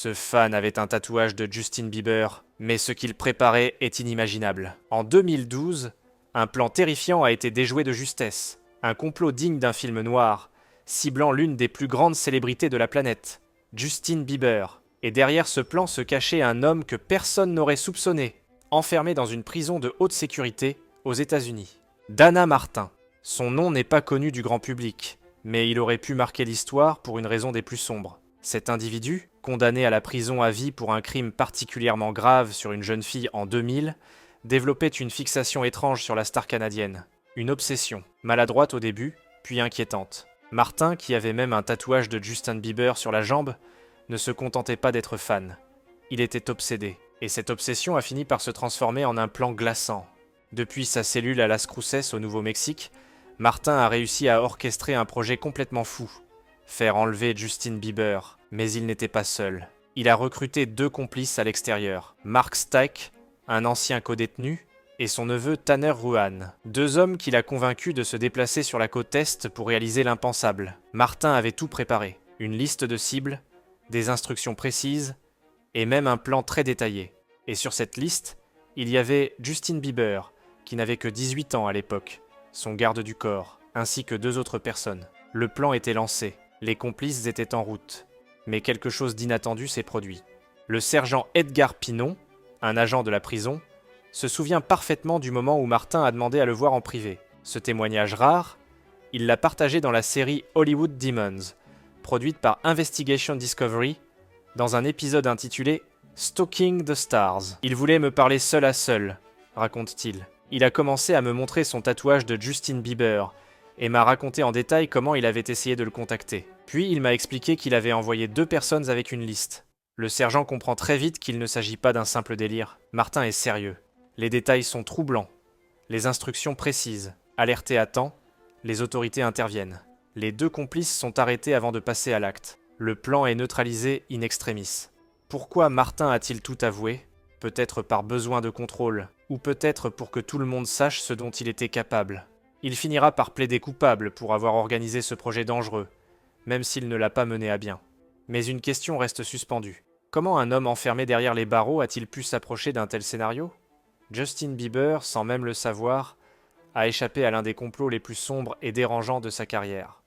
Ce fan avait un tatouage de Justin Bieber, mais ce qu'il préparait est inimaginable. En 2012, un plan terrifiant a été déjoué de justesse. Un complot digne d'un film noir, ciblant l'une des plus grandes célébrités de la planète, Justin Bieber. Et derrière ce plan se cachait un homme que personne n'aurait soupçonné, enfermé dans une prison de haute sécurité aux États-Unis. Dana Martin. Son nom n'est pas connu du grand public, mais il aurait pu marquer l'histoire pour une raison des plus sombres. Cet individu, condamné à la prison à vie pour un crime particulièrement grave sur une jeune fille en 2000, développait une fixation étrange sur la star canadienne. Une obsession, maladroite au début, puis inquiétante. Martin, qui avait même un tatouage de Justin Bieber sur la jambe, ne se contentait pas d'être fan. Il était obsédé, et cette obsession a fini par se transformer en un plan glaçant. Depuis sa cellule à Las Cruces au Nouveau-Mexique, Martin a réussi à orchestrer un projet complètement fou. Faire enlever Justin Bieber, mais il n'était pas seul. Il a recruté 2 complices à l'extérieur, Mark Stike, un ancien codétenu, et son neveu Tanner Ruan, 2 hommes qu'il a convaincus de se déplacer sur la côte Est pour réaliser l'impensable. Martin avait tout préparé, une liste de cibles, des instructions précises, et même un plan très détaillé. Et sur cette liste, il y avait Justin Bieber, qui n'avait que 18 ans à l'époque, son garde du corps, ainsi que 2 autres personnes. Le plan était lancé. Les complices étaient en route, mais quelque chose d'inattendu s'est produit. Le sergent Edgar Pinon, un agent de la prison, se souvient parfaitement du moment où Martin a demandé à le voir en privé. Ce témoignage rare, il l'a partagé dans la série Hollywood Demons, produite par Investigation Discovery, dans un épisode intitulé Stalking the Stars. Il voulait me parler seul à seul, raconte-t-il. Il a commencé à me montrer son tatouage de Justin Bieber, et m'a raconté en détail comment il avait essayé de le contacter. Puis il m'a expliqué qu'il avait envoyé 2 personnes avec une liste. Le sergent comprend très vite qu'il ne s'agit pas d'un simple délire. Martin est sérieux. Les détails sont troublants. Les instructions précises. Alertés à temps, les autorités interviennent. Les 2 complices sont arrêtés avant de passer à l'acte. Le plan est neutralisé in extremis. Pourquoi Martin a-t-il tout avoué ? Peut-être par besoin de contrôle, ou peut-être pour que tout le monde sache ce dont il était capable. Il finira par plaider coupable pour avoir organisé ce projet dangereux, même s'il ne l'a pas mené à bien. Mais une question reste suspendue. Comment un homme enfermé derrière les barreaux a-t-il pu s'approcher d'un tel scénario ? Justin Bieber, sans même le savoir, a échappé à l'un des complots les plus sombres et dérangeants de sa carrière.